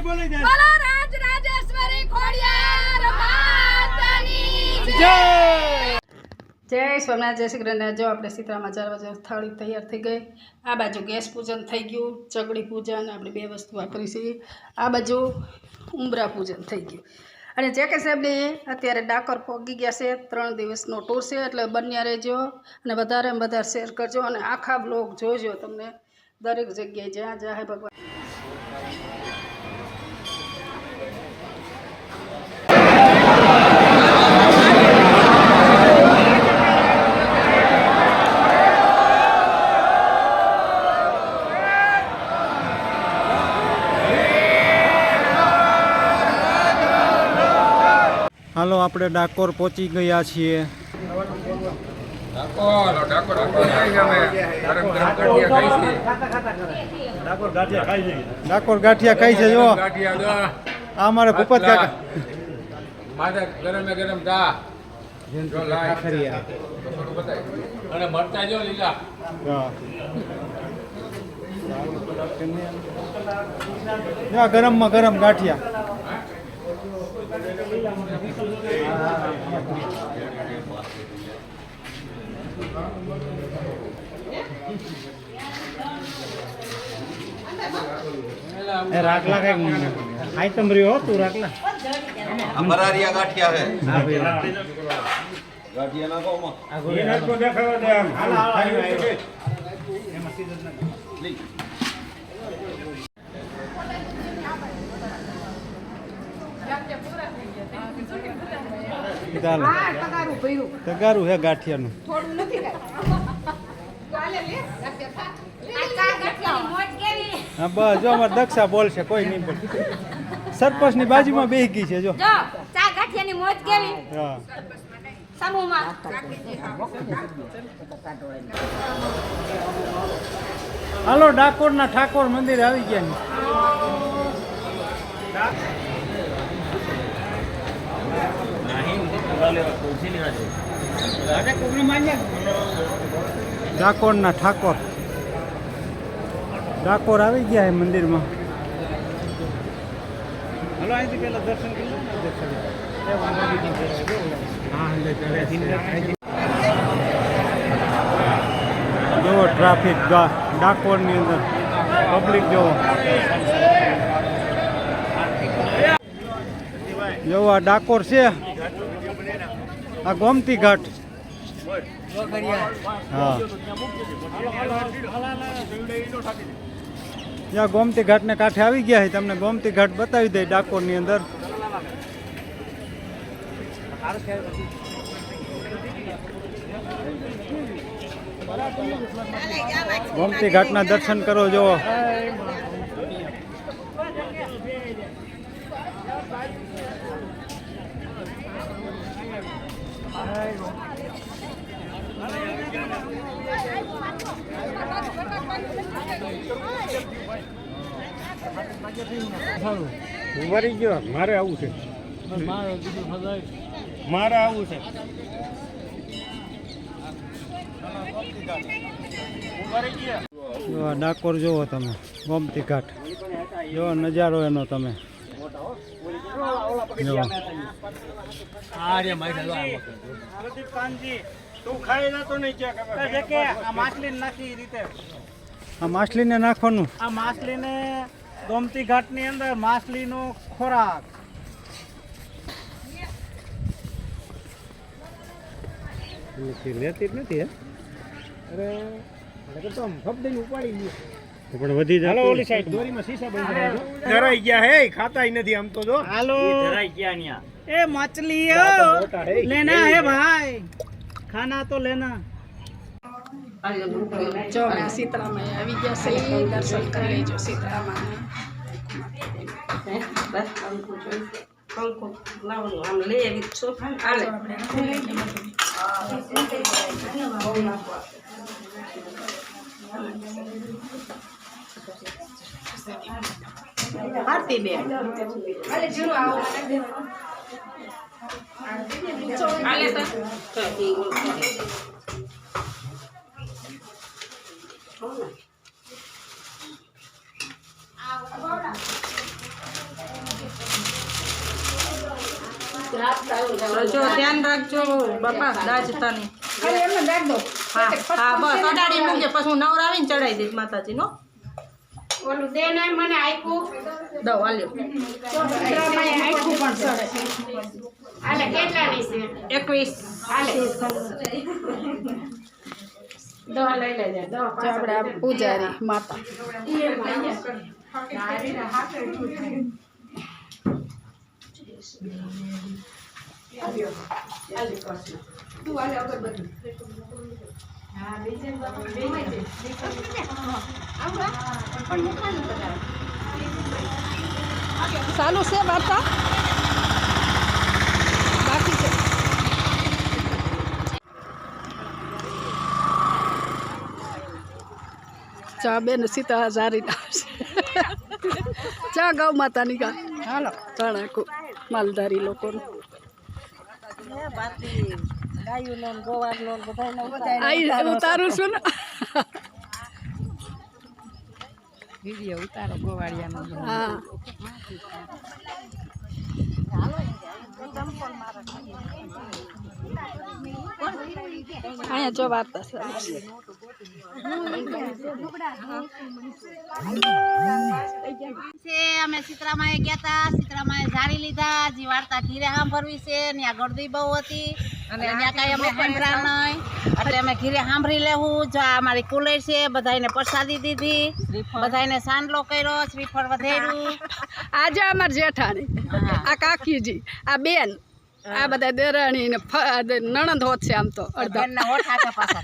બોલી દે બોલો રાજ રાજેશ્વરી ખોડિયાર માતાની જય જય સોમનાથ જય શ્રી કૃષ્ણ। જો આપણે સીતારામાં 4 વાગે થાળી તૈયાર થઈ ગઈ। આ બાજુ ગેસ પૂજન થઈ ગયું, ચગડી પૂજન આપણે 2 વસ્તુ વાપરી છે। આ બાજુ ઉંબરા પૂજન થઈ ગયું। અને જે કે સાહેબને અત્યારે ડાકોર પહોંચી ગયા છે। 3 દિવસનો ટૂર છે, એટલે બન્યા રહેજો અને વધારેમાં વધારે શેર કરજો અને આખા બ્લોગ જોજો। તમને દરેક જગ્યાએ જ્યાં જ્યાં ભગવાન હાલો આપણે ડાકોર પહોંચી ગયા છીએ। ડાકોર ગાંઠિયા ખાઈ છે। જો આ મારે ભૂપત કાકા ગરમ દા અને મરતા જો લીલા ગરમમાં ગરમ ગાંઠિયા। રાખલા કઈ આઈટમ રહ્યો તું રાખલા અમરારિયા ગાંઠિયા હે હા ભાઈ ગાંઠિયા ના કોમાં એને તો દેખાવા દે આમ હાલ એમાં સીધું નથી તગારું હે ગાંઠિયાનું થોડું નથી હા બસ જો અમારે દક્ષા બોલશે કોઈ નહીં બોલ સરપંચ ની બાજુમાં બેહી ગઈ છે। જો ચા ગાંઠિયાની મોજ કેવી હા સમૂહમાં હાલો ડાકોર ના ઠાકોર મંદિર આવી ગયા ડાકોર ના ઠાકોર ડાકોર આવી ગયા છે મંદિરમાં। હાલો અહીંથી પેલા દર્શન કરી લો જો ટ્રાફિક ડાકોર ની અંદર પબ્લિક જોવો જો આ ડાકોર છે। આ ગોમતી ઘાટ હા ત્યાં ગોમતી ઘાટ ને કાંઠે આવી ગયા છે। તમને ગોમતી ઘાટ બતાવી દે ડાકોર ની અંદર। ગોમતી ઘાટ ના દર્શન કરો જો ઉભારી ગયો મારે આવું છે મારે આવું છે ડાકોર જોવો તમે ગોમતી ઘાટ જો નજારો એનો તમે આ માછલીને નાખવાનું આ માછલીને ગોમતી ઘાટ ની અંદર માછલીનો ખોરાક લેતી જ નથી અરે તો ફબદઈને ઉપાડી ગયું પણ વધી જાય ઓલી સાઈડ દોરીમાં શીશા બંધ ધરાઈ ગયા હે ખાતાય નથી આમ તો જો હાલો ધરાઈ ગયા ન્યા એ માછલી લેના હે ભાઈ ખાના તો લેના। જો અમે સીતારામાં આવી ગયા છે। દર્શન કરી લેજો સીતારામાં। આરતી બે જો ધ્યાન રાખજો બાપા દાજતાની. ખાલી એમને રાખ દો હા હા બસ અડાડી મૂકજે પછી હું નવરાવીને ચડાવી દઈશ માતાજીનો. ઓલું દે ને મને આપ્યું દવ આલ્યો તો ચિત્રામાં આપ્યું પણ સડે આલે કેટલાની છે 21. આલે દવા લઈ લેજે દવા આપણે આ પૂજારી માતા ચાલુ છે વાર્તા બાકી છે. ચા બેન સીતા જારી ચા ગૌ માતાની કા હાલો ચણાકુ માલધારી લોકોનું ઉતારું છું ને વિડીયો ઉતારો ગોવાળિયાનો. હા અહીંયા જો વાર્તા છે અમે સીતરામાએ ગયા હતા. સીતરામાએ ઝારી લીધા. જે વાર્તા ઘીરે સાંભળવી છે ત્યાં ગળદી બહુ હતી અને ત્યાં કાંઈ અમે સાંભળ્યા નહીં એટલે અમે ઘીરે સાંભળી લેવું. જો આ અમારી કુલેર છે બધાને પ્રસાદી દીધી, બધાને સાંડલો કર્યો, શ્રીફળ વધેર્યું. આજે અમાર જેઠાણી આ કાકીજી આ બેન આ બધા દેરાણી ને નણંદ હોત છે આમ તો અડધા બેનના હોઠ આખા પાછા